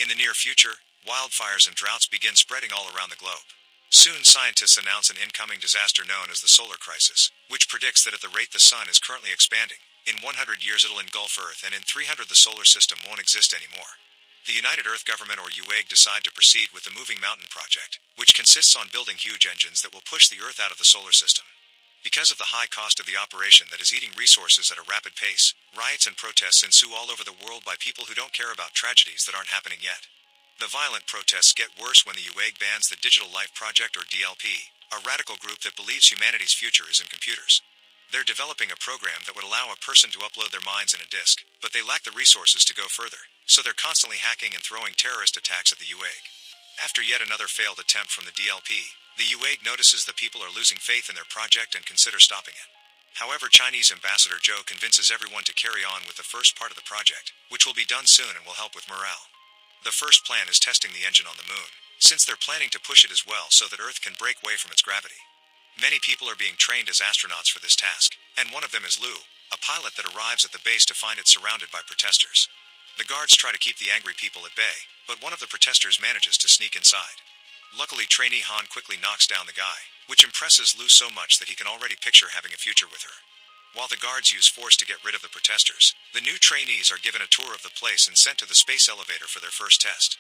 In the near future, wildfires and droughts begin spreading all around the globe. Soon scientists announce an incoming disaster known as the solar crisis, which predicts that at the rate the sun is currently expanding, in 100 years it'll engulf Earth, and in 300 the solar system won't exist anymore. The United Earth Government, or UAG, decide to proceed with the Moving Mountain project, which consists on building huge engines that will push the Earth out of the solar system. Because of the high cost of the operation that is eating resources at a rapid pace, riots and protests ensue all over the world by people who don't care about tragedies that aren't happening yet. The violent protests get worse when the UAG bans the Digital Life Project, or DLP, a radical group that believes humanity's future is in computers. They're developing a program that would allow a person to upload their minds in a disk, but they lack the resources to go further, so they're constantly hacking and throwing terrorist attacks at the UAG. After yet another failed attempt from the DLP, the UAG notices the people are losing faith in their project and consider stopping it. However, Chinese Ambassador Zhou convinces everyone to carry on with the first part of the project, which will be done soon and will help with morale. The first plan is testing the engine on the moon, since they're planning to push it as well so that Earth can break away from its gravity. Many people are being trained as astronauts for this task, and one of them is Lu, a pilot that arrives at the base to find it surrounded by protesters. The guards try to keep the angry people at bay, but one of the protesters manages to sneak inside. Luckily, trainee Han quickly knocks down the guy, which impresses Lu so much that he can already picture having a future with her. While the guards use force to get rid of the protesters, the new trainees are given a tour of the place and sent to the space elevator for their first test.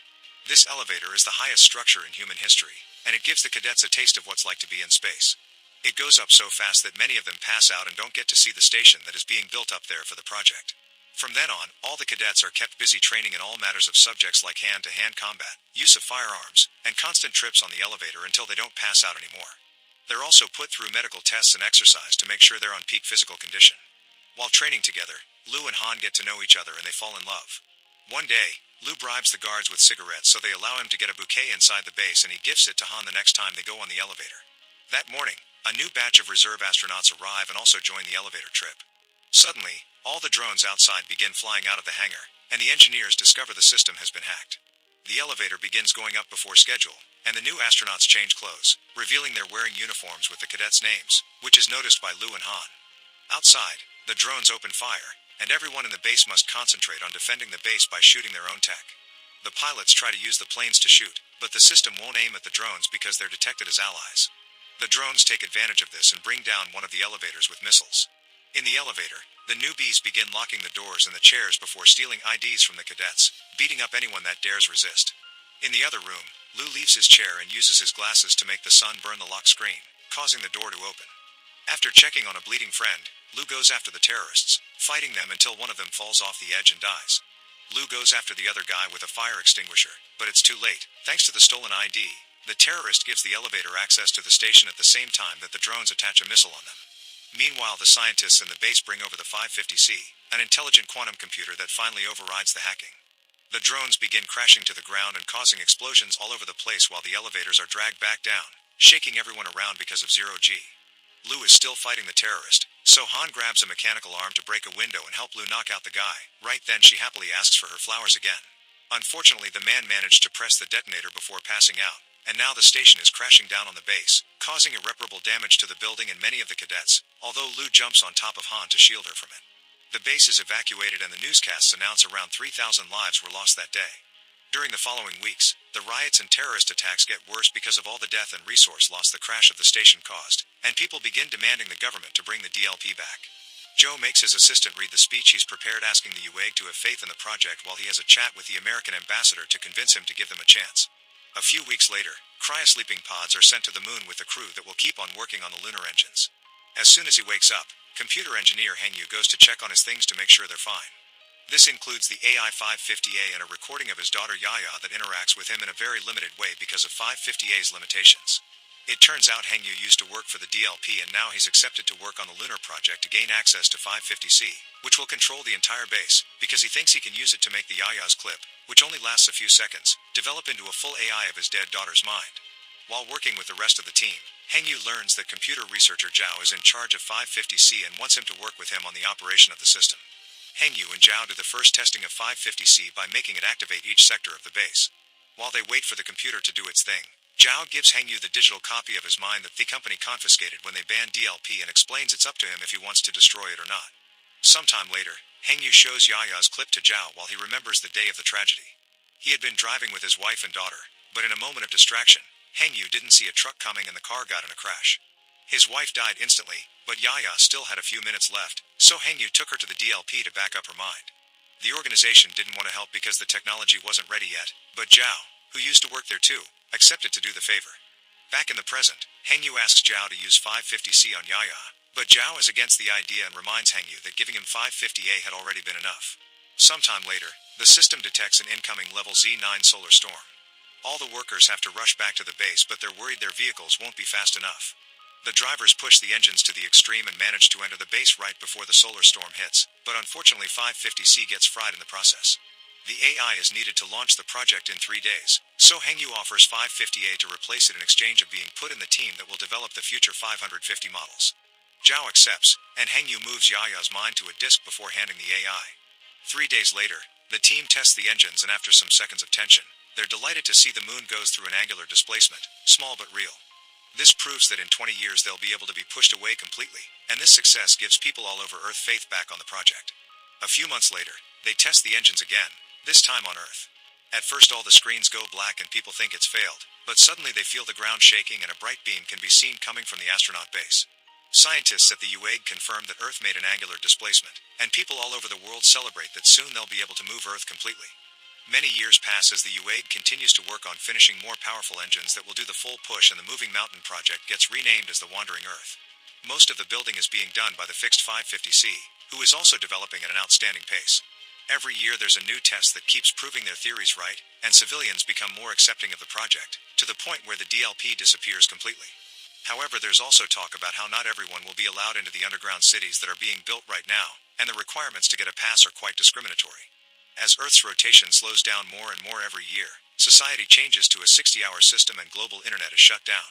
This elevator is the highest structure in human history, and it gives the cadets a taste of what's like to be in space. It goes up so fast that many of them pass out and don't get to see the station that is being built up there for the project. From then on, all the cadets are kept busy training in all matters of subjects like hand-to-hand combat, use of firearms, and constant trips on the elevator until they don't pass out anymore. They're also put through medical tests and exercise to make sure they're on peak physical condition. While training together, Lu and Han get to know each other and they fall in love. One day, Lu bribes the guards with cigarettes so they allow him to get a bouquet inside the base, and he gifts it to Han the next time they go on the elevator. That morning, a new batch of reserve astronauts arrive and also join the elevator trip. Suddenly, all the drones outside begin flying out of the hangar, and the engineers discover the system has been hacked. The elevator begins going up before schedule, and the new astronauts change clothes, revealing they're wearing uniforms with the cadets' names, which is noticed by Lu and Han. Outside, the drones open fire, and everyone in the base must concentrate on defending the base by shooting their own tech. The pilots try to use the planes to shoot, but the system won't aim at the drones because they're detected as allies. The drones take advantage of this and bring down one of the elevators with missiles. In the elevator, the newbies begin locking the doors and the chairs before stealing IDs from the cadets, beating up anyone that dares resist. In the other room, Lu leaves his chair and uses his glasses to make the sun burn the lock screen, causing the door to open. After checking on a bleeding friend, Lu goes after the terrorists, fighting them until one of them falls off the edge and dies. Lu goes after the other guy with a fire extinguisher, but it's too late. Thanks to the stolen ID, the terrorist gives the elevator access to the station at the same time that the drones attach a missile on them. Meanwhile, the scientists in the base bring over the 550C, an intelligent quantum computer that finally overrides the hacking. The drones begin crashing to the ground and causing explosions all over the place while the elevators are dragged back down, shaking everyone around because of zero-G. Lu is still fighting the terrorist, so Han grabs a mechanical arm to break a window and help Lu knock out the guy. Right then she happily asks for her flowers again. Unfortunately, the man managed to press the detonator before passing out, and now the station is crashing down on the base, causing irreparable damage to the building and many of the cadets, although Lu jumps on top of Han to shield her from it. The base is evacuated and the newscasts announce around 3,000 lives were lost that day. During the following weeks, the riots and terrorist attacks get worse because of all the death and resource loss the crash of the station caused, and people begin demanding the government to bring the DLP back. Joe makes his assistant read the speech he's prepared, asking the UAG to have faith in the project while he has a chat with the American ambassador to convince him to give them a chance. A few weeks later, cryosleeping pods are sent to the moon with the crew that will keep on working on the lunar engines. As soon as he wakes up, computer engineer Hengyu goes to check on his things to make sure they're fine. This includes the AI-550A and a recording of his daughter Yaya that interacts with him in a very limited way because of 550A's limitations. It turns out Hengyu used to work for the DLP and now he's accepted to work on the lunar project to gain access to 550C, which will control the entire base, because he thinks he can use it to make the Yaya's clip, which only lasts a few seconds, develop into a full AI of his dead daughter's mind. While working with the rest of the team, Hengyu learns that computer researcher Zhao is in charge of 550C and wants him to work with him on the operation of the system. Hengyu and Zhao do the first testing of 550C by making it activate each sector of the base. While they wait for the computer to do its thing, Zhao gives Hengyu the digital copy of his mind that the company confiscated when they banned DLP and explains it's up to him if he wants to destroy it or not. Sometime later, Hengyu shows Yaya's clip to Zhao while he remembers the day of the tragedy. He had been driving with his wife and daughter, but in a moment of distraction, Hangyu didn't see a truck coming and the car got in a crash. His wife died instantly, but Yaya still had a few minutes left, so Hangyu took her to the DLP to back up her mind. The organization didn't want to help because the technology wasn't ready yet, but Zhao, who used to work there too, accepted to do the favor. Back in the present, Hangyu asks Zhao to use 550C on Yaya, but Zhao is against the idea and reminds Hangyu that giving him 550A had already been enough. Sometime later, the system detects an incoming level Z9 solar storm. All the workers have to rush back to the base, but they're worried their vehicles won't be fast enough. The drivers push the engines to the extreme and manage to enter the base right before the solar storm hits, but unfortunately 550C gets fried in the process. The AI is needed to launch the project in 3 days, so Hangyu offers 550A to replace it in exchange of being put in the team that will develop the future 550 models. Zhao accepts, and Hangyu moves Yaya's mind to a disk before handing the AI. 3 days later, the team tests the engines, and after some seconds of tension, they're delighted to see the moon goes through an angular displacement, small but real. This proves that in 20 years they'll be able to be pushed away completely, and this success gives people all over Earth faith back on the project. A few months later, they test the engines again, this time on Earth. At first all the screens go black and people think it's failed, but suddenly they feel the ground shaking and a bright beam can be seen coming from the astronaut base. Scientists at the UAG confirm that Earth made an angular displacement, and people all over the world celebrate that soon they'll be able to move Earth completely. Many years pass as the UAG continues to work on finishing more powerful engines that will do the full push, and the Moving Mountain project gets renamed as the Wandering Earth. Most of the building is being done by the fixed 550C, who is also developing at an outstanding pace. Every year there's a new test that keeps proving their theories right, and civilians become more accepting of the project, to the point where the DLP disappears completely. However, there's also talk about how not everyone will be allowed into the underground cities that are being built right now, and the requirements to get a pass are quite discriminatory. As Earth's rotation slows down more and more every year, society changes to a 60-hour system and global internet is shut down.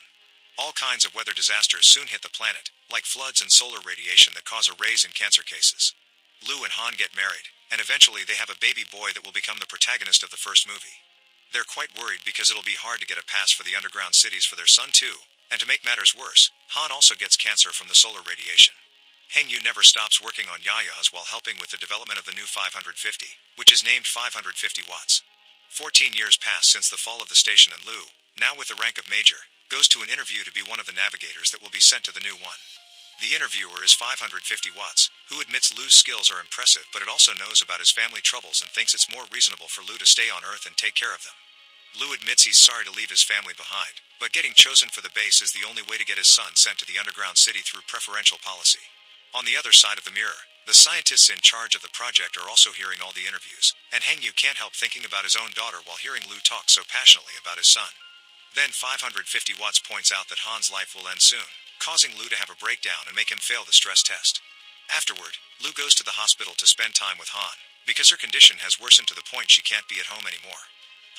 All kinds of weather disasters soon hit the planet, like floods and solar radiation that cause a rise in cancer cases. Lu and Han get married, and eventually they have a baby boy that will become the protagonist of the first movie. They're quite worried because it'll be hard to get a pass for the underground cities for their son too, and to make matters worse, Han also gets cancer from the solar radiation. Hangyu never stops working on Yaya's while helping with the development of the new 550, which is named 550 watts. 14 years pass since the fall of the station, and Lu, now with the rank of major, goes to an interview to be one of the navigators that will be sent to the new one. The interviewer is 550 watts, who admits Lu's skills are impressive, but it also knows about his family troubles and thinks it's more reasonable for Lu to stay on Earth and take care of them. Lu admits he's sorry to leave his family behind, but getting chosen for the base is the only way to get his son sent to the underground city through preferential policy. On the other side of the mirror, the scientists in charge of the project are also hearing all the interviews, and Hangyu can't help thinking about his own daughter while hearing Lu talk so passionately about his son. Then 550 watts points out that Han's life will end soon, causing Lu to have a breakdown and make him fail the stress test. Afterward, Lu goes to the hospital to spend time with Han, because her condition has worsened to the point she can't be at home anymore.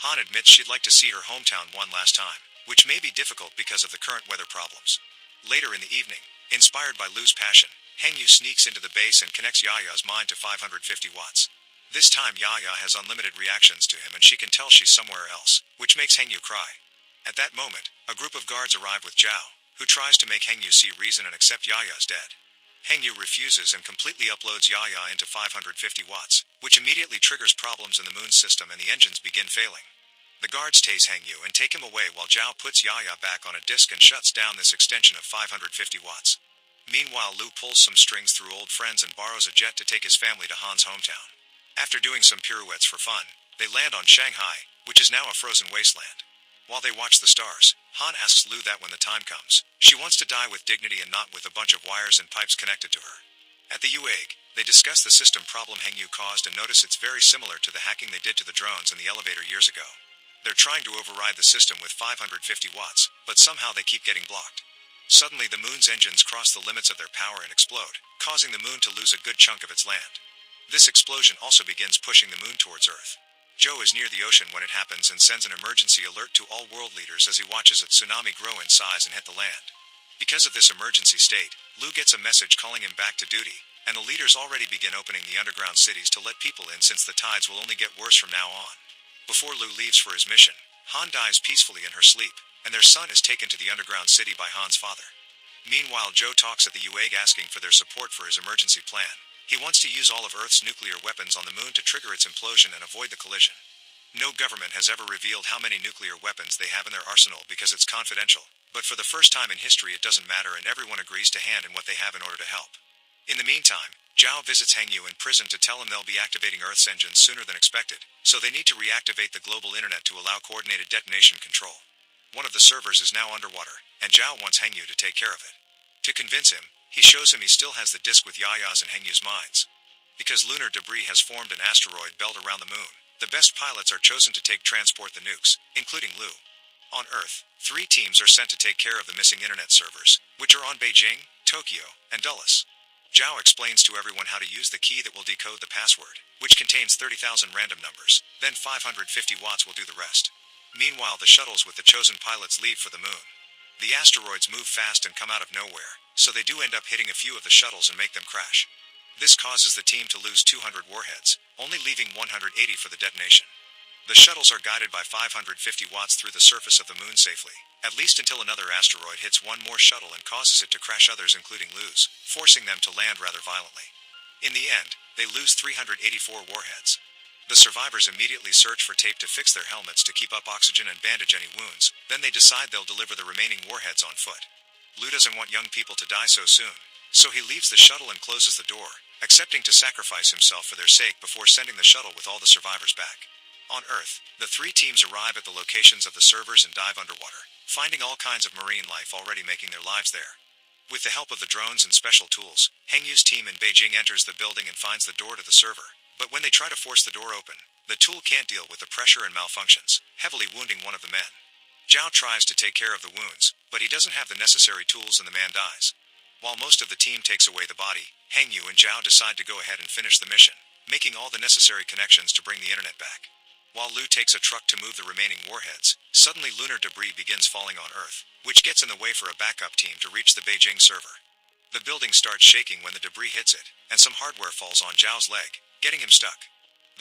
Han admits she'd like to see her hometown one last time, which may be difficult because of the current weather problems. Later in the evening, inspired by Lu's passion, Hangyu sneaks into the base and connects Yaya's mind to 550 watts. This time Yaya has unlimited reactions to him and she can tell she's somewhere else, which makes Hangyu cry. At that moment, a group of guards arrive with Zhao, who tries to make Hangyu see reason and accept Yaya's dead. Hangyu refuses and completely uploads Yaya into 550 watts, which immediately triggers problems in the moon system and the engines begin failing. The guards tase Hangyu and take him away while Zhao puts Yaya back on a disc and shuts down this extension of 550 watts. Meanwhile, Lu pulls some strings through old friends and borrows a jet to take his family to Han's hometown. After doing some pirouettes for fun, they land on Shanghai, which is now a frozen wasteland. While they watch the stars, Han asks Lu that when the time comes, she wants to die with dignity and not with a bunch of wires and pipes connected to her. At the UAG, they discuss the system problem Hangyu caused and notice it's very similar to the hacking they did to the drones in the elevator years ago. They're trying to override the system with 550 watts, but somehow they keep getting blocked. Suddenly the moon's engines cross the limits of their power and explode, causing the moon to lose a good chunk of its land. This explosion also begins pushing the moon towards Earth. Joe is near the ocean when it happens and sends an emergency alert to all world leaders as he watches a tsunami grow in size and hit the land. Because of this emergency state, Lu gets a message calling him back to duty, and the leaders already begin opening the underground cities to let people in since the tides will only get worse from now on. Before Lu leaves for his mission, Han dies peacefully in her sleep, and their son is taken to the underground city by Han's father. Meanwhile, Joe talks at the UAG asking for their support for his emergency plan. He wants to use all of Earth's nuclear weapons on the moon to trigger its implosion and avoid the collision. No government has ever revealed how many nuclear weapons they have in their arsenal because it's confidential, but for the first time in history it doesn't matter and everyone agrees to hand in what they have in order to help. In the meantime, Zhao visits Hengyu in prison to tell him they'll be activating Earth's engines sooner than expected, so they need to reactivate the global internet to allow coordinated detonation control. One of the servers is now underwater, and Zhao wants Hengyu to take care of it. To convince him, he shows him he still has the disk with Yaya's and Hengyu's minds. Because lunar debris has formed an asteroid belt around the moon, the best pilots are chosen to transport the nukes, including Lu. On Earth, 3 teams are sent to take care of the missing internet servers, which are on Beijing, Tokyo, and Dulles. Zhao explains to everyone how to use the key that will decode the password, which contains 30,000 random numbers, then 550 watts will do the rest. Meanwhile, the shuttles with the chosen pilots leave for the moon. The asteroids move fast and come out of nowhere, so they do end up hitting a few of the shuttles and make them crash. This causes the team to lose 200 warheads, only leaving 180 for the detonation. The shuttles are guided by 550 watts through the surface of the moon safely, at least until another asteroid hits one more shuttle and causes it to crash others including Lu's, forcing them to land rather violently. In the end, they lose 384 warheads. The survivors immediately search for tape to fix their helmets to keep up oxygen and bandage any wounds, then they decide they'll deliver the remaining warheads on foot. Lu doesn't want young people to die so soon, so he leaves the shuttle and closes the door, accepting to sacrifice himself for their sake before sending the shuttle with all the survivors back. On Earth, the 3 teams arrive at the locations of the servers and dive underwater, finding all kinds of marine life already making their lives there. With the help of the drones and special tools, Hengyu's team in Beijing enters the building and finds the door to the server, but when they try to force the door open, the tool can't deal with the pressure and malfunctions, heavily wounding one of the men. Zhao tries to take care of the wounds, but he doesn't have the necessary tools and the man dies. While most of the team takes away the body, Hengyu and Zhao decide to go ahead and finish the mission, making all the necessary connections to bring the internet back. While Lu takes a truck to move the remaining warheads, suddenly lunar debris begins falling on Earth, which gets in the way for a backup team to reach the Beijing server. The building starts shaking when the debris hits it, and some hardware falls on Zhao's leg, getting him stuck.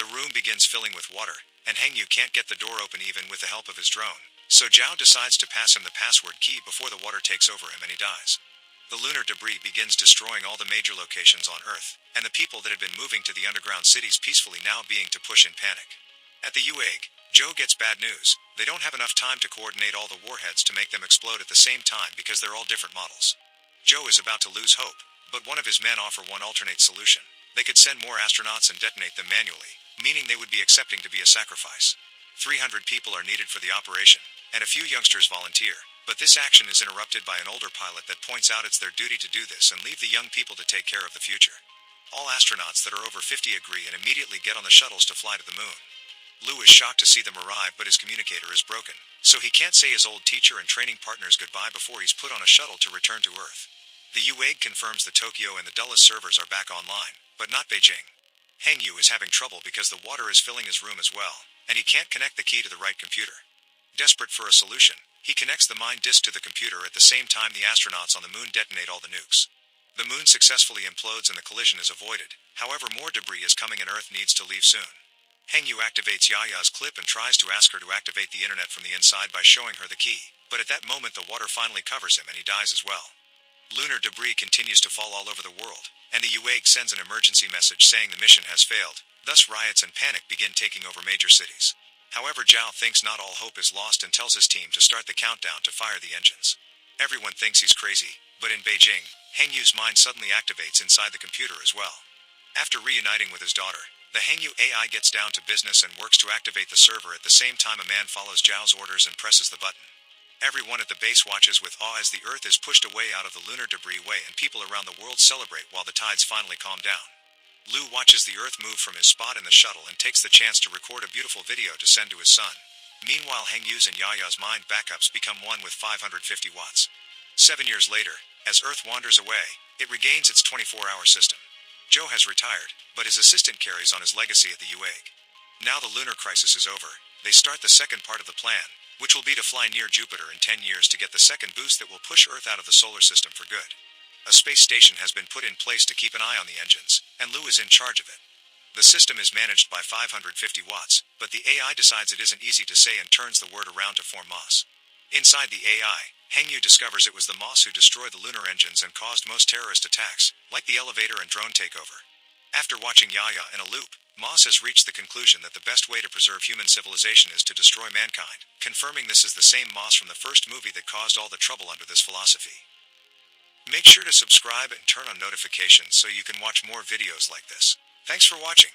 The room begins filling with water, and Hengyu can't get the door open even with the help of his drone, so Zhao decides to pass him the password key before the water takes over him and he dies. The lunar debris begins destroying all the major locations on Earth, and the people that had been moving to the underground cities peacefully now being to push in panic. At the U-Egg, Joe gets bad news. They don't have enough time to coordinate all the warheads to make them explode at the same time because they're all different models. Joe is about to lose hope, but one of his men offer one alternate solution. They could send more astronauts and detonate them manually, meaning they would be accepting to be a sacrifice. 300 people are needed for the operation, and a few youngsters volunteer, but this action is interrupted by an older pilot that points out it's their duty to do this and leave the young people to take care of the future. All astronauts that are over 50 agree and immediately get on the shuttles to fly to the moon. Lu is shocked to see them arrive, but his communicator is broken, so he can't say his old teacher and training partners goodbye before he's put on a shuttle to return to Earth. The U-Egg confirms the Tokyo and the Dulles servers are back online, but not Beijing. Hengyu is having trouble because the water is filling his room as well, and he can't connect the key to the right computer. Desperate for a solution, he connects the mind disk to the computer at the same time the astronauts on the moon detonate all the nukes. The moon successfully implodes and the collision is avoided, however more debris is coming and Earth needs to leave soon. Hengyu activates Yaya's clip and tries to ask her to activate the internet from the inside by showing her the key, but at that moment the water finally covers him and he dies as well. Lunar debris continues to fall all over the world, and the U-Egg sends an emergency message saying the mission has failed, thus riots and panic begin taking over major cities. However, Zhao thinks not all hope is lost and tells his team to start the countdown to fire the engines. Everyone thinks he's crazy, but in Beijing, Hengyu's mind suddenly activates inside the computer as well. After reuniting with his daughter, the Hengyu AI gets down to business and works to activate the server at the same time a man follows Zhao's orders and presses the button. Everyone at the base watches with awe as the Earth is pushed away out of the lunar debris way and people around the world celebrate while the tides finally calm down. Lu watches the Earth move from his spot in the shuttle and takes the chance to record a beautiful video to send to his son. Meanwhile, Hengyu's and Yaya's mind backups become one with 550 watts. 7 years later, as Earth wanders away, it regains its 24-hour system. Joe has retired, but his assistant carries on his legacy at the U-Egg. Now the lunar crisis is over, they start the second part of the plan, which will be to fly near Jupiter in 10 years to get the second boost that will push Earth out of the solar system for good. A space station has been put in place to keep an eye on the engines, and Lu is in charge of it. The system is managed by 550 watts, but the AI decides it isn't easy to say and turns the word around to form Moss. Inside the AI, Hengyu discovers it was the Moss who destroyed the lunar engines and caused most terrorist attacks, like the elevator and drone takeover. After watching Yaya in a loop, Moss has reached the conclusion that the best way to preserve human civilization is to destroy mankind, confirming this is the same Moss from the first movie that caused all the trouble under this philosophy. Make sure to subscribe and turn on notifications so you can watch more videos like this. Thanks for watching.